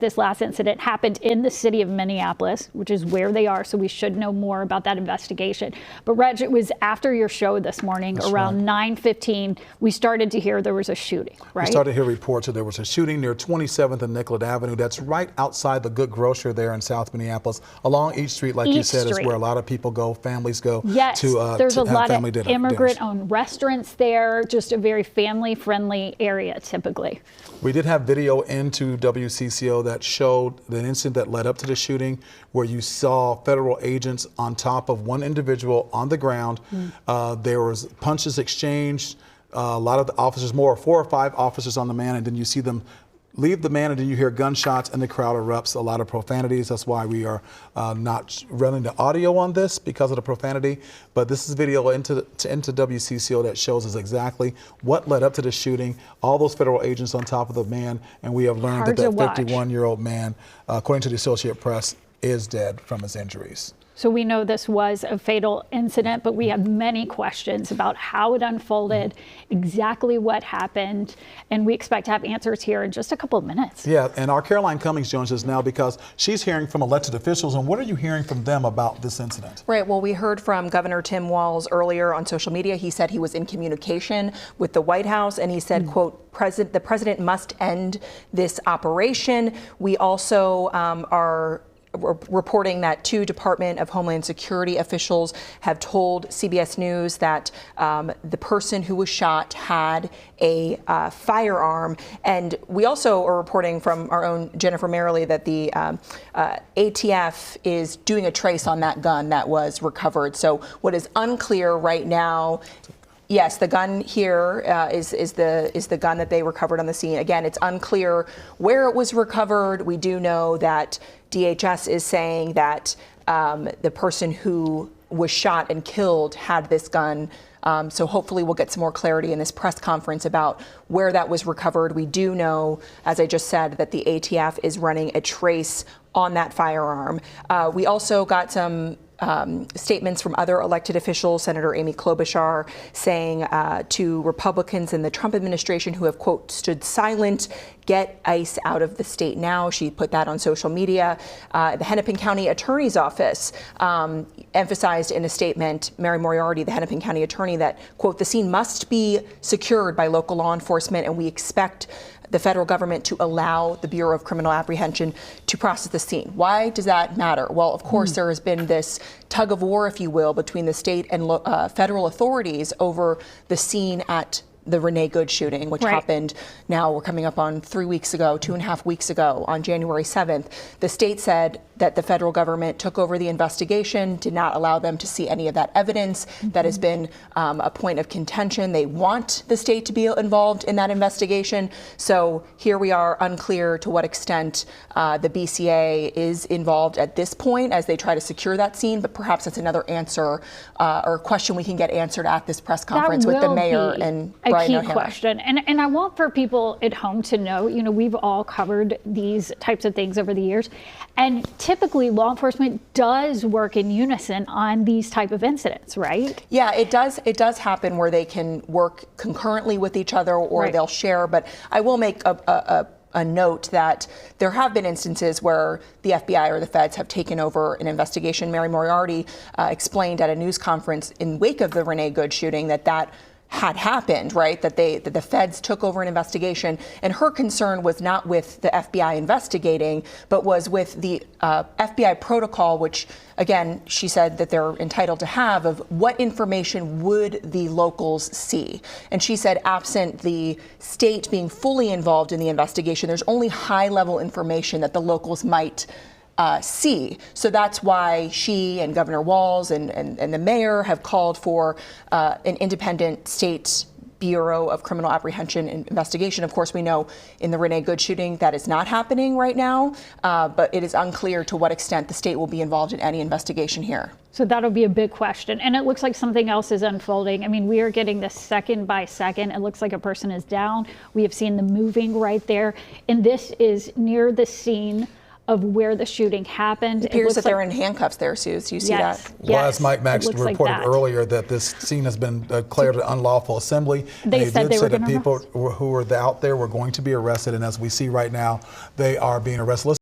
This last incident happened in the city of Minneapolis, which is where they are, so we should know more about that investigation. But Reg, it was after your show this morning, around 9:15, we started to hear there was a shooting, right? We started to hear reports that there was a shooting near 27th and Nicollet Avenue. That's right outside the Good Grocer there in South Minneapolis. Along each street, like you said, is where a lot of people go, families go to there's a have lot family of immigrant-owned restaurants there, just a very family-friendly area typically. We did have video into WCCO that showed the incident that led up to the shooting, where you saw federal agents on top of one individual on the ground. There was punches exchanged, a lot of the officers, 4 or 5 officers on the man, and then you see them leave the man, and then you hear gunshots and the crowd erupts. A lot of profanities. That's why we are not running the audio on this, because of the profanity. But this is video into WCCO that shows us exactly what led up to the shooting. All those federal agents on top of the man, and we have learned that 51-year-old man, according to the Associated Press, is dead from his injuries. So we know this was a fatal incident, but we have many questions about how it unfolded, exactly what happened, and we expect to have answers here in just a couple of minutes. Yeah, and our Caroline Cummings joins us now because she's hearing from elected officials. And what are you hering from them about this incident? Right, well, we heard from Governor Tim Walz earlier on social media. He said he was in communication with the White House, and he said, quote, the president must end this operation. We also are reporting that 2 Department of Homeland Security officials have told CBS News that the person who was shot had a firearm. And we also are reporting from our own Jennifer Merrily that the ATF is doing a trace on that gun that was recovered. So what is unclear right now, yes, the gun here is the gun that they recovered on the scene. Again, it's unclear where it was recovered. We do know that DHS is saying that the person who was shot and killed had this gun. So hopefully we'll get some more clarity in this press conference about where that was recovered. We do know, as I just said, that the ATF is running a trace on that firearm. We also got some statements from other elected officials, Senator Amy Klobuchar saying to Republicans in the Trump administration who have, quote, stood silent, get ICE out of the state now. She put that on social media. The Hennepin County Attorney's Office emphasized in a statement, Mary Moriarty, the Hennepin County Attorney, that, quote, the scene must be secured by local law enforcement, and we expect the federal government to allow the Bureau of Criminal Apprehension to process the scene. Why does that matter? Well, of course, there has been this tug of war, if you will, between the state and federal authorities over the scene at the Renee Good shooting, which happened, now we're coming up on 3 weeks ago, 2.5 weeks ago, on January 7th. The state said that the federal government took over the investigation, did not allow them to see any of that evidence. That has been a point of contention. They want the state to be involved in that investigation. So here we are, unclear to what extent the BCA is involved at this point as they try to secure that scene, but perhaps that's another answer or question we can get answered at this press conference with the mayor and Brian O'Hara. Key question. And I want for people at home to know, you know, we've all covered these types of things over the years. And typically law enforcement does work in unison on these type of incidents, right? Yeah, it does. It does happen where they can work concurrently with each other or they'll share. But I will make a note that there have been instances where the FBI or the feds have taken over an investigation. Mary Moriarty explained at a news conference in wake of the Renee Good shooting that had happened, right? That the feds took over an investigation, and her concern was not with the FBI investigating, but was with the FBI protocol, which, again, she said that they're entitled to have, of what information would the locals see. And she said, absent the state being fully involved in the investigation, there's only high-level information that the locals might see. So that's why she and Governor Walz and the mayor have called for an independent state Bureau of Criminal Apprehension and Investigation. Of course, we know in the Renee Good shooting that is not happening right now, but it is unclear to what extent the state will be involved in any investigation here. So that'll be a big question. And it looks like something else is unfolding. I mean, we are getting this second by second. It looks like a person is down. We have seen them moving right there. And this is near the scene of where the shooting happened. It appears that they're in handcuffs there, Suze. You see that? Well, as Mike Max It looks like reported that. earlier, that this scene has been declared an unlawful assembly. They And said did they say were that gonna people who were out there were going to be arrested, and as we see right now, they are being arrested.